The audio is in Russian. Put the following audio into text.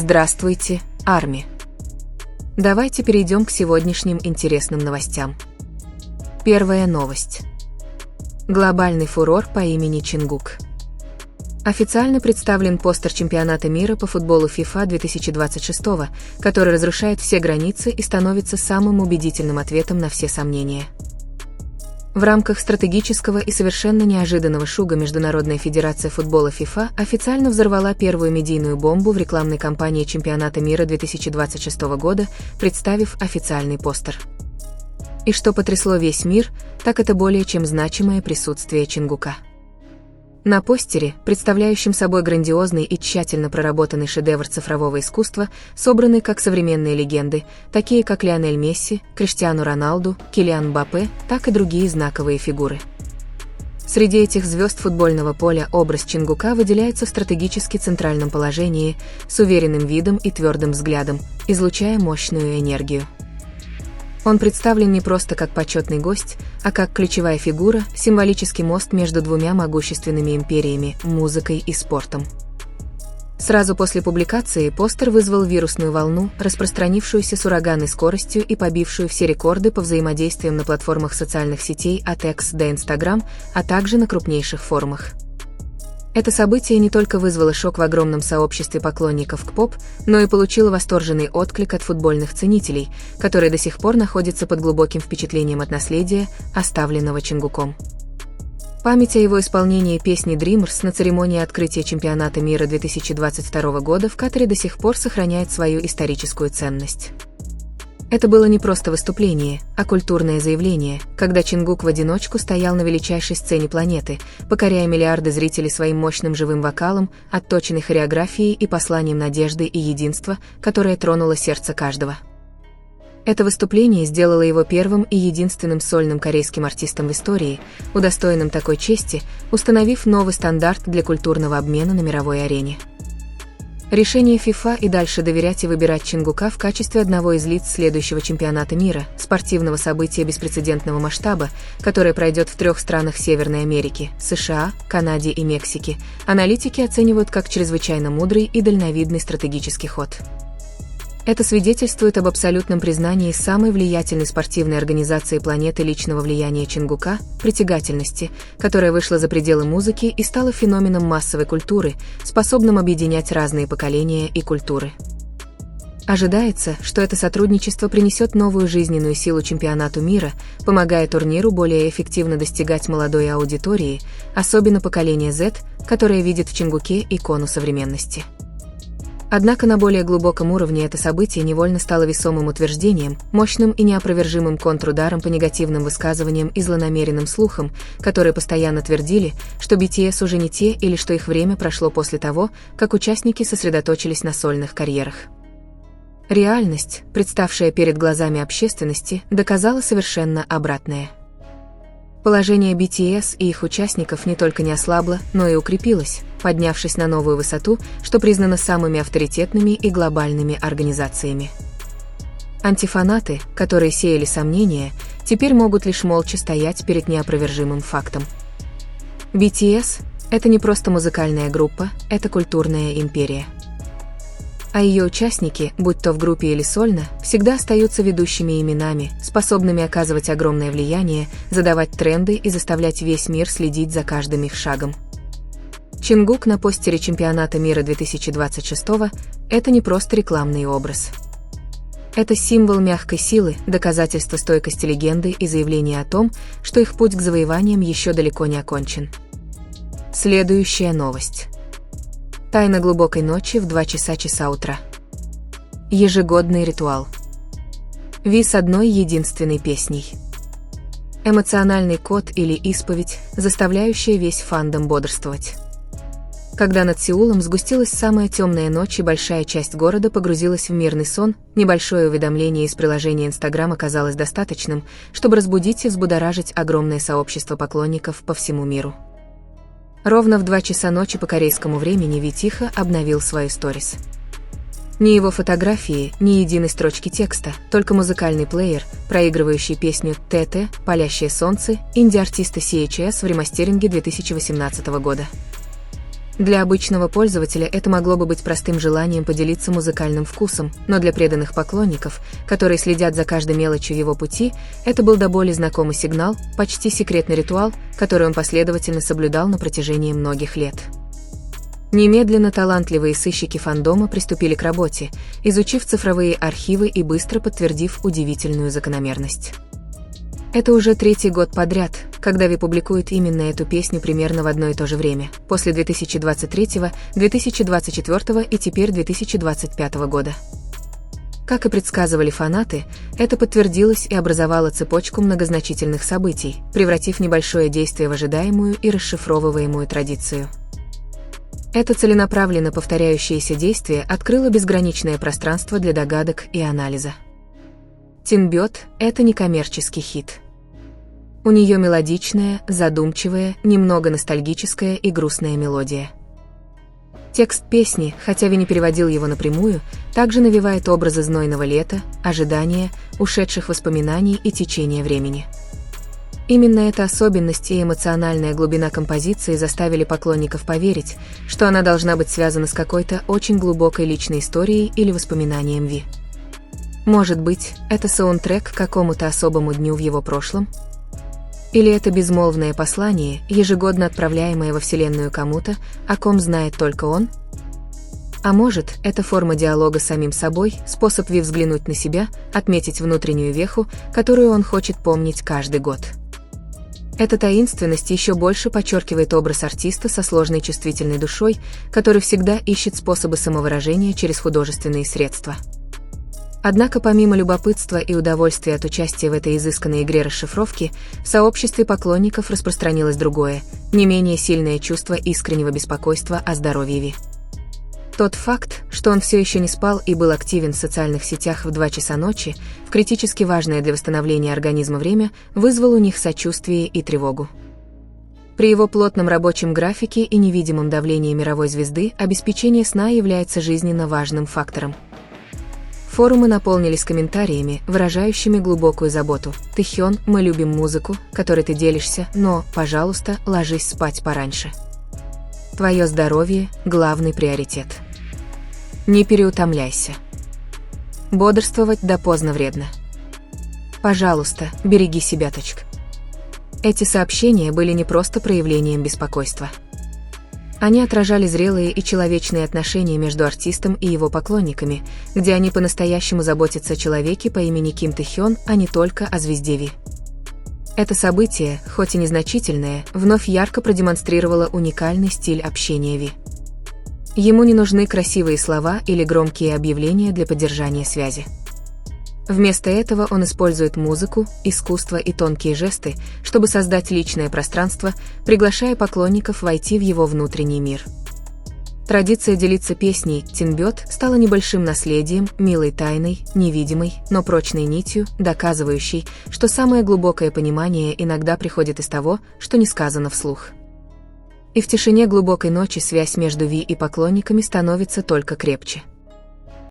Здравствуйте, Арми! Давайте перейдем к сегодняшним интересным новостям. Первая новость. Глобальный фурор по имени Чингук. Официально представлен постер чемпионата мира по футболу FIFA 2026, который разрушает все границы и становится самым убедительным ответом на все сомнения. В рамках стратегического и совершенно неожиданного шуга Международная федерация футбола FIFA официально взорвала первую медийную бомбу в рекламной кампании чемпионата мира 2026 года, представив официальный постер. И что потрясло весь мир, так это более чем значимое присутствие Чингука. На постере, представляющем собой грандиозный и тщательно проработанный шедевр цифрового искусства, собраны как современные легенды, такие как Лионель Месси, Криштиану Роналду, Килиан Мбаппе, так и другие знаковые фигуры. Среди этих звезд футбольного поля образ Чингука выделяется в стратегически центральном положении, с уверенным видом и твердым взглядом, излучая мощную энергию. Он представлен не просто как почетный гость, а как ключевая фигура, символический мост между двумя могущественными империями – музыкой и спортом. Сразу после публикации постер вызвал вирусную волну, распространившуюся с ураганной скоростью и побившую все рекорды по взаимодействиям на платформах социальных сетей от X до Instagram, а также на крупнейших форумах. Это событие не только вызвало шок в огромном сообществе поклонников К-поп, но и получило восторженный отклик от футбольных ценителей, которые до сих пор находятся под глубоким впечатлением от наследия, оставленного Чингуком. Память о его исполнении песни Dreamers на церемонии открытия чемпионата мира 2022 года в Катаре до сих пор сохраняет свою историческую ценность. Это было не просто выступление, а культурное заявление, когда Чингук в одиночку стоял на величайшей сцене планеты, покоряя миллиарды зрителей своим мощным живым вокалом, отточенной хореографией и посланием надежды и единства, которое тронуло сердце каждого. Это выступление сделало его первым и единственным сольным корейским артистом в истории, удостоенным такой чести, установив новый стандарт для культурного обмена на мировой арене. Решение FIFA и дальше доверять и выбирать Чингука в качестве одного из лиц следующего чемпионата мира, спортивного события беспрецедентного масштаба, которое пройдет в 3 странах Северной Америки – США, Канаде и Мексике, аналитики оценивают как чрезвычайно мудрый и дальновидный стратегический ход. Это свидетельствует об абсолютном признании самой влиятельной спортивной организации планеты личного влияния Чингука, притягательности, которая вышла за пределы музыки и стала феноменом массовой культуры, способным объединять разные поколения и культуры. Ожидается, что это сотрудничество принесет новую жизненную силу чемпионату мира, помогая турниру более эффективно достигать молодой аудитории, особенно поколения Z, которое видит в Чингуке икону современности. Однако на более глубоком уровне это событие невольно стало весомым утверждением, мощным и неопровержимым контрударом по негативным высказываниям и злонамеренным слухам, которые постоянно твердили, что BTS уже не те или что их время прошло после того, как участники сосредоточились на сольных карьерах. Реальность, представшая перед глазами общественности, доказала совершенно обратное. Положение BTS и их участников не только не ослабло, но и укрепилось, поднявшись на новую высоту, что признано самыми авторитетными и глобальными организациями. Антифанаты, которые сеяли сомнения, теперь могут лишь молча стоять перед неопровержимым фактом. BTS – это не просто музыкальная группа, это культурная империя. А ее участники, будь то в группе или сольно, всегда остаются ведущими именами, способными оказывать огромное влияние, задавать тренды и заставлять весь мир следить за каждым их шагом. Чингук на постере чемпионата мира 2026 – это не просто рекламный образ. Это символ мягкой силы, доказательство стойкости легенды и заявление о том, что их путь к завоеваниям еще далеко не окончен. Следующая новость. Тайна глубокой ночи в 2 часа утра. Ежегодный ритуал. Ви с одной единственной песней. Эмоциональный код или исповедь, заставляющая весь фандом бодрствовать. Когда над Сеулом сгустилась самая темная ночь и большая часть города погрузилась в мирный сон, небольшое уведомление из приложения Instagram оказалось достаточным, чтобы разбудить и взбудоражить огромное сообщество поклонников по всему миру. Ровно в 2 часа ночи по корейскому времени Ви тихо обновил свою сторис. Ни его фотографии, ни единой строчки текста, только музыкальный плеер, проигрывающий песню «ТТ», «Палящее солнце» инди-артиста CHS в ремастеринге 2018 года. Для обычного пользователя это могло бы быть простым желанием поделиться музыкальным вкусом, но для преданных поклонников, которые следят за каждой мелочью его пути, это был до боли знакомый сигнал, почти секретный ритуал, который он последовательно соблюдал на протяжении многих лет. Немедленно талантливые сыщики фандома приступили к работе, изучив цифровые архивы и быстро подтвердив удивительную закономерность. Это уже третий год подряд, когда Ви публикует именно эту песню примерно в одно и то же время, после 2023, 2024 и теперь 2025 года. Как и предсказывали фанаты, это подтвердилось и образовало цепочку многозначительных событий, превратив небольшое действие в ожидаемую и расшифровываемую традицию. Это целенаправленно повторяющееся действие открыло безграничное пространство для догадок и анализа. Тинбет – это некоммерческий хит. У нее мелодичная, задумчивая, немного ностальгическая и грустная мелодия. Текст песни, хотя Ви не переводил его напрямую, также навевает образы знойного лета, ожидания, ушедших воспоминаний и течения времени. Именно эта особенность и эмоциональная глубина композиции заставили поклонников поверить, что она должна быть связана с какой-то очень глубокой личной историей или воспоминанием Ви. Может быть, это саундтрек к какому-то особому дню в его прошлом? Или это безмолвное послание, ежегодно отправляемое во Вселенную кому-то, о ком знает только он? А может, это форма диалога с самим собой, способ Ви взглянуть на себя, отметить внутреннюю веху, которую он хочет помнить каждый год. Эта таинственность еще больше подчеркивает образ артиста со сложной чувствительной душой, который всегда ищет способы самовыражения через художественные средства. Однако помимо любопытства и удовольствия от участия в этой изысканной игре расшифровки, в сообществе поклонников распространилось другое, не менее сильное чувство искреннего беспокойства о здоровье Ви. Тот факт, что он все еще не спал и был активен в социальных сетях в 2 часа ночи, в критически важное для восстановления организма время, вызвал у них сочувствие и тревогу. При его плотном рабочем графике и невидимом давлении мировой звезды обеспечение сна является жизненно важным фактором. Форумы наполнились комментариями, выражающими глубокую заботу. «Тэхён, мы любим музыку, которой ты делишься, но, пожалуйста, ложись спать пораньше. Твое здоровье – главный приоритет. Не переутомляйся. Бодрствовать допоздна вредно. Пожалуйста, береги себя. Эти сообщения были не просто проявлением беспокойства. Они отражали зрелые и человечные отношения между артистом и его поклонниками, где они по-настоящему заботятся о человеке по имени Ким Тэхён, а не только о звезде Ви. Это событие, хоть и незначительное, вновь ярко продемонстрировало уникальный стиль общения Ви. Ему не нужны красивые слова или громкие объявления для поддержания связи. Вместо этого он использует музыку, искусство и тонкие жесты, чтобы создать личное пространство, приглашая поклонников войти в его внутренний мир. Традиция делиться песней «Тинбет» стала небольшим наследием, милой тайной, невидимой, но прочной нитью, доказывающей, что самое глубокое понимание иногда приходит из того, что не сказано вслух. И в тишине глубокой ночи связь между Ви и поклонниками становится только крепче.